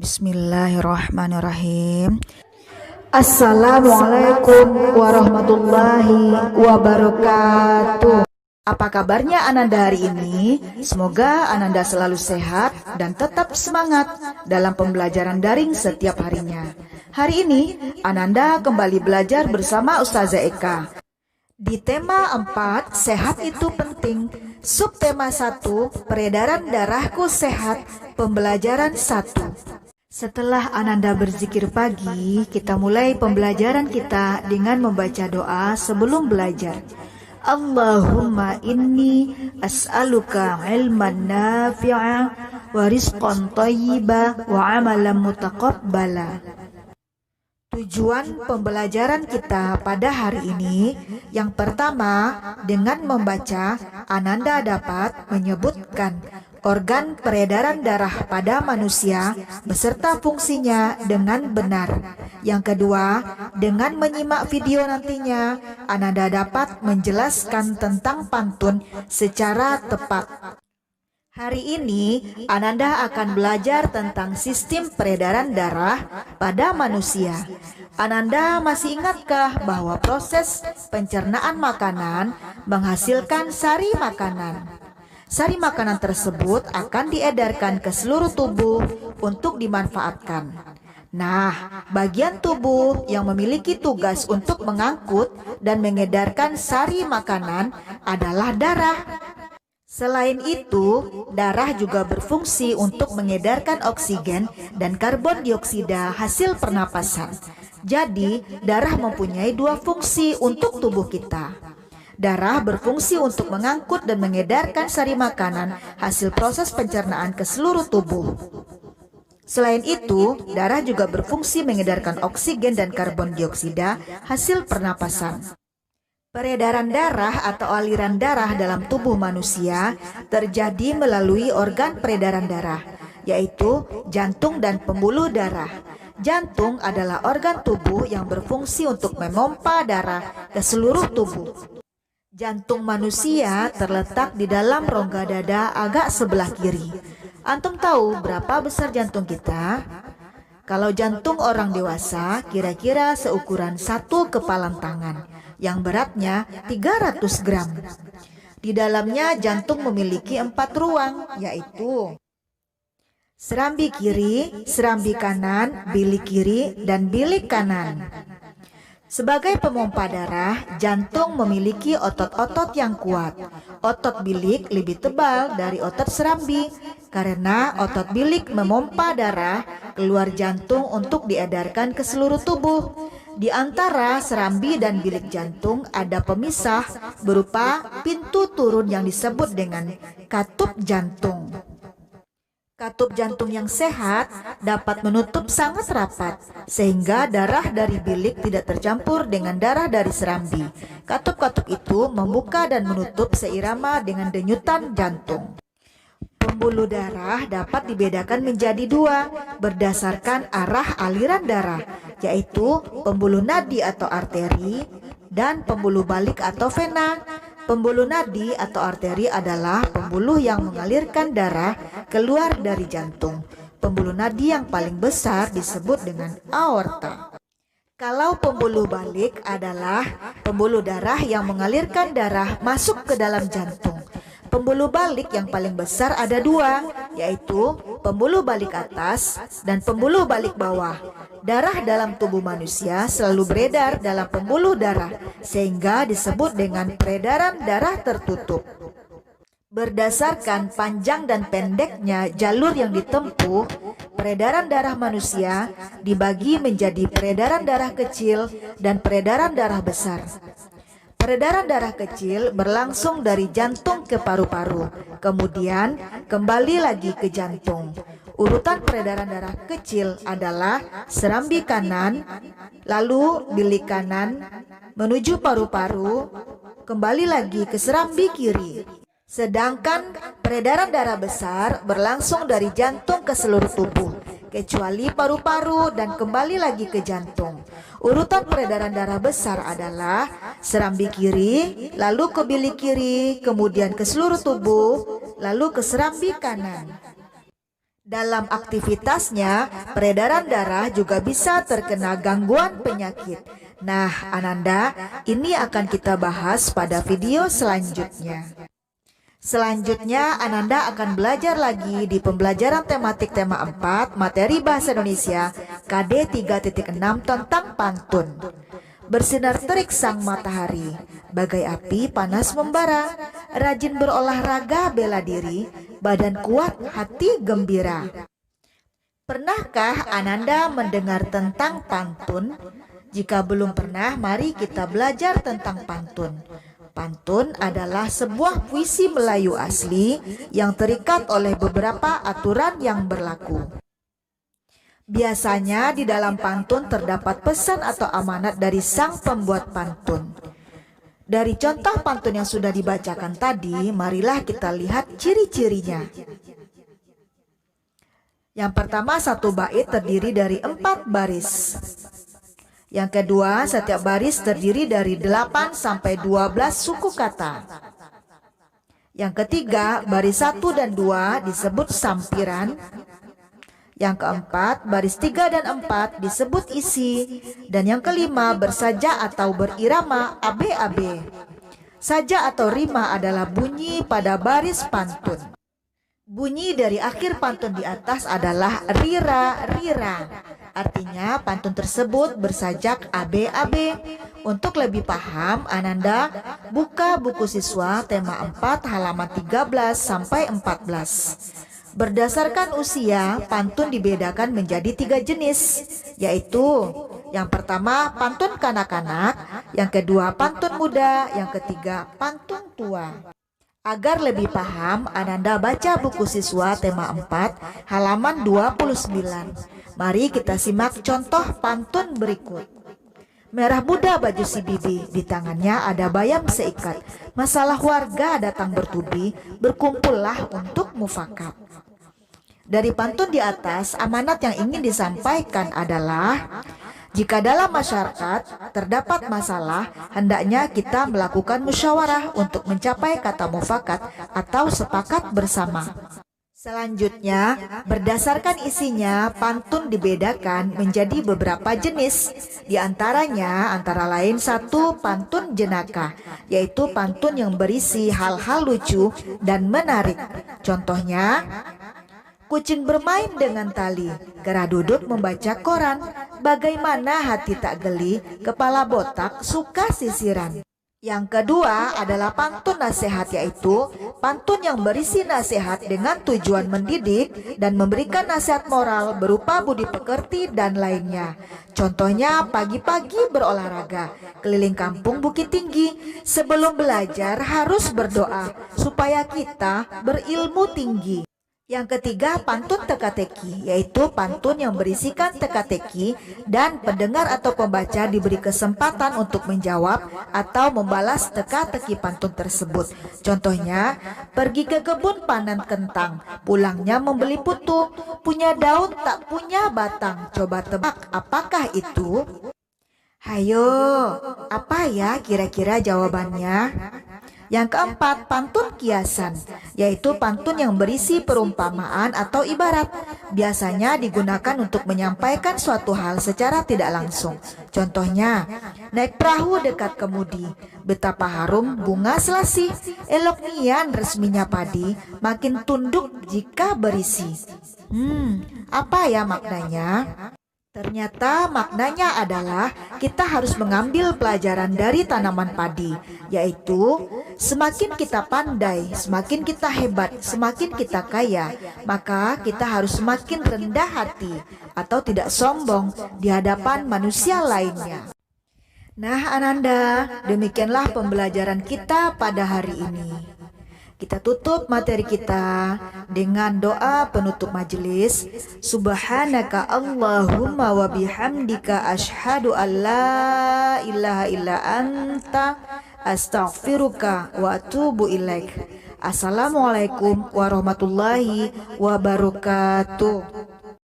Bismillahirrahmanirrahim. Assalamualaikum warahmatullahi wabarakatuh. Apa kabarnya Ananda hari ini? Semoga Ananda selalu sehat dan tetap semangat dalam pembelajaran daring setiap harinya. Hari ini Ananda kembali belajar bersama Ustazah Eka. Di tema 4, sehat itu penting. Subtema 1, peredaran darahku sehat. Pembelajaran 1. Setelah Ananda berzikir pagi, kita mulai pembelajaran kita dengan membaca doa sebelum belajar. Allahumma inni as'aluka ilman nafi'a wa rizqan thayyiba wa amalan mutaqabbala. Tujuan pembelajaran kita pada hari ini, yang pertama, dengan membaca, Ananda dapat menyebutkan organ peredaran darah pada manusia beserta fungsinya dengan benar. Yang kedua, dengan menyimak video nantinya, Ananda dapat menjelaskan tentang pantun secara tepat. Hari ini, Ananda akan belajar tentang sistem peredaran darah pada manusia. Ananda masih ingatkah bahwa proses pencernaan makanan menghasilkan sari makanan? Sari makanan tersebut akan diedarkan ke seluruh tubuh untuk dimanfaatkan. Nah, bagian tubuh yang memiliki tugas untuk mengangkut dan mengedarkan sari makanan adalah darah. Selain itu, darah juga berfungsi untuk mengedarkan oksigen dan karbon dioksida hasil pernapasan. Jadi, darah mempunyai dua fungsi untuk tubuh kita. Darah berfungsi untuk mengangkut dan mengedarkan sari makanan hasil proses pencernaan ke seluruh tubuh. Selain itu, darah juga berfungsi mengedarkan oksigen dan karbon dioksida hasil pernapasan. Peredaran darah atau aliran darah dalam tubuh manusia terjadi melalui organ peredaran darah, yaitu jantung dan pembuluh darah. Jantung adalah organ tubuh yang berfungsi untuk memompa darah ke seluruh tubuh. Jantung manusia terletak di dalam rongga dada agak sebelah kiri. Antum tahu berapa besar jantung kita? Kalau jantung orang dewasa kira-kira seukuran satu kepalan tangan, yang beratnya 300 gram. Di dalamnya jantung memiliki 4 ruang, yaitu serambi kiri, serambi kanan, bilik kiri, dan bilik kanan. Sebagai pemompa darah, jantung memiliki otot-otot yang kuat. Otot bilik lebih tebal dari otot serambi, karena otot bilik memompa darah keluar jantung untuk diedarkan ke seluruh tubuh. Di antara serambi dan bilik jantung ada pemisah berupa pintu turun yang disebut dengan katup jantung. Katup jantung yang sehat dapat menutup sangat rapat sehingga darah dari bilik tidak tercampur dengan darah dari serambi. Katup-katup itu membuka dan menutup seirama dengan denyutan jantung. Pembuluh darah dapat dibedakan menjadi dua berdasarkan arah aliran darah, yaitu pembuluh nadi atau arteri dan pembuluh balik atau vena. Pembuluh nadi atau arteri adalah pembuluh yang mengalirkan darah keluar dari jantung. Pembuluh nadi yang paling besar disebut dengan aorta. Kalau pembuluh balik adalah pembuluh darah yang mengalirkan darah masuk ke dalam jantung. Pembuluh balik yang paling besar ada dua, yaitu pembuluh balik atas dan pembuluh balik bawah. Darah dalam tubuh manusia selalu beredar dalam pembuluh darah, sehingga disebut dengan peredaran darah tertutup. Berdasarkan panjang dan pendeknya jalur yang ditempuh, peredaran darah manusia dibagi menjadi peredaran darah kecil dan peredaran darah besar. Peredaran darah kecil berlangsung dari jantung ke paru-paru, kemudian kembali lagi ke jantung. Urutan peredaran darah kecil adalah serambi kanan, lalu bilik kanan, menuju paru-paru, kembali lagi ke serambi kiri. Sedangkan peredaran darah besar berlangsung dari jantung ke seluruh tubuh, kecuali paru-paru dan kembali lagi ke jantung. Urutan peredaran darah besar adalah serambi kiri, lalu ke bilik kiri, kemudian ke seluruh tubuh, lalu ke serambi kanan. Dalam aktivitasnya, peredaran darah juga bisa terkena gangguan penyakit. Nah, Ananda, ini akan kita bahas pada video selanjutnya. Selanjutnya, Ananda akan belajar lagi di pembelajaran tematik tema 4, materi Bahasa Indonesia, KD 3.6 tentang pantun. Bersinar terik sang matahari, bagai api panas membara, rajin berolahraga bela diri, badan kuat, hati gembira. Pernahkah Ananda mendengar tentang pantun? Jika belum pernah, mari kita belajar tentang pantun. Pantun adalah sebuah puisi Melayu asli yang terikat oleh beberapa aturan yang berlaku. Biasanya di dalam pantun terdapat pesan atau amanat dari sang pembuat pantun. Dari contoh pantun yang sudah dibacakan tadi, marilah kita lihat ciri-cirinya. Yang pertama, satu bait terdiri dari 4 baris. Yang kedua, setiap baris terdiri dari 8 sampai 12 suku kata. Yang ketiga, baris 1 dan 2 disebut sampiran. Yang keempat, baris 3 dan 4 disebut isi. Dan yang kelima, bersaja atau berirama AB-AB. Saja atau rima adalah bunyi pada baris pantun. Bunyi dari akhir pantun di atas adalah rira-rira. Artinya pantun tersebut bersajak AB-AB. Untuk lebih paham, Ananda buka buku siswa tema 4 halaman 13 sampai 14. Berdasarkan usia, pantun dibedakan menjadi 3 jenis, yaitu yang pertama pantun kanak-kanak, yang kedua pantun muda, yang ketiga pantun tua. Agar lebih paham, Ananda baca buku siswa tema 4 halaman 29. Mari kita simak contoh pantun berikut. Merah muda baju si bibi, di tangannya ada bayam seikat. Masalah warga datang bertubi, berkumpullah untuk mufakat. Dari pantun di atas, amanat yang ingin disampaikan adalah, jika dalam masyarakat terdapat masalah, hendaknya kita melakukan musyawarah untuk mencapai kata mufakat atau sepakat bersama. Selanjutnya, berdasarkan isinya, pantun dibedakan menjadi beberapa jenis. Di antaranya, antara lain 1, pantun jenaka, yaitu pantun yang berisi hal-hal lucu dan menarik. Contohnya, kucing bermain dengan tali, gerah duduk membaca koran, bagaimana hati tak geli, kepala botak suka sisiran. Yang kedua adalah pantun nasihat, yaitu pantun yang berisi nasihat dengan tujuan mendidik dan memberikan nasihat moral berupa budi pekerti dan lainnya. Contohnya, pagi-pagi berolahraga, keliling kampung Bukit Tinggi, sebelum belajar harus berdoa supaya kita berilmu tinggi. Yang ketiga, pantun teka-teki, yaitu pantun yang berisikan teka-teki dan pendengar atau pembaca diberi kesempatan untuk menjawab atau membalas teka-teki pantun tersebut. Contohnya, pergi ke kebun panen kentang, pulangnya membeli putu, punya daun tak punya batang, coba tebak apakah itu? Hayo, apa ya kira-kira jawabannya? Yang keempat, pantun kiasan, yaitu pantun yang berisi perumpamaan atau ibarat. Biasanya digunakan untuk menyampaikan suatu hal secara tidak langsung. Contohnya, naik perahu dekat kemudi, betapa harum bunga selasih, elok nian resminya padi, makin tunduk jika berisi. Apa ya maknanya? Ternyata maknanya adalah kita harus mengambil pelajaran dari tanaman padi, yaitu semakin kita pandai, semakin kita hebat, semakin kita kaya, maka kita harus semakin rendah hati atau tidak sombong di hadapan manusia lainnya. Nah, Ananda, demikianlah pembelajaran kita pada hari ini. Kita tutup materi kita dengan doa penutup majelis. Subhanaka Allahumma wa bihamdika asyhadu an la ilaha illa anta astaghfiruka wa atubu ilaik. Assalamualaikum warahmatullahi wabarakatuh.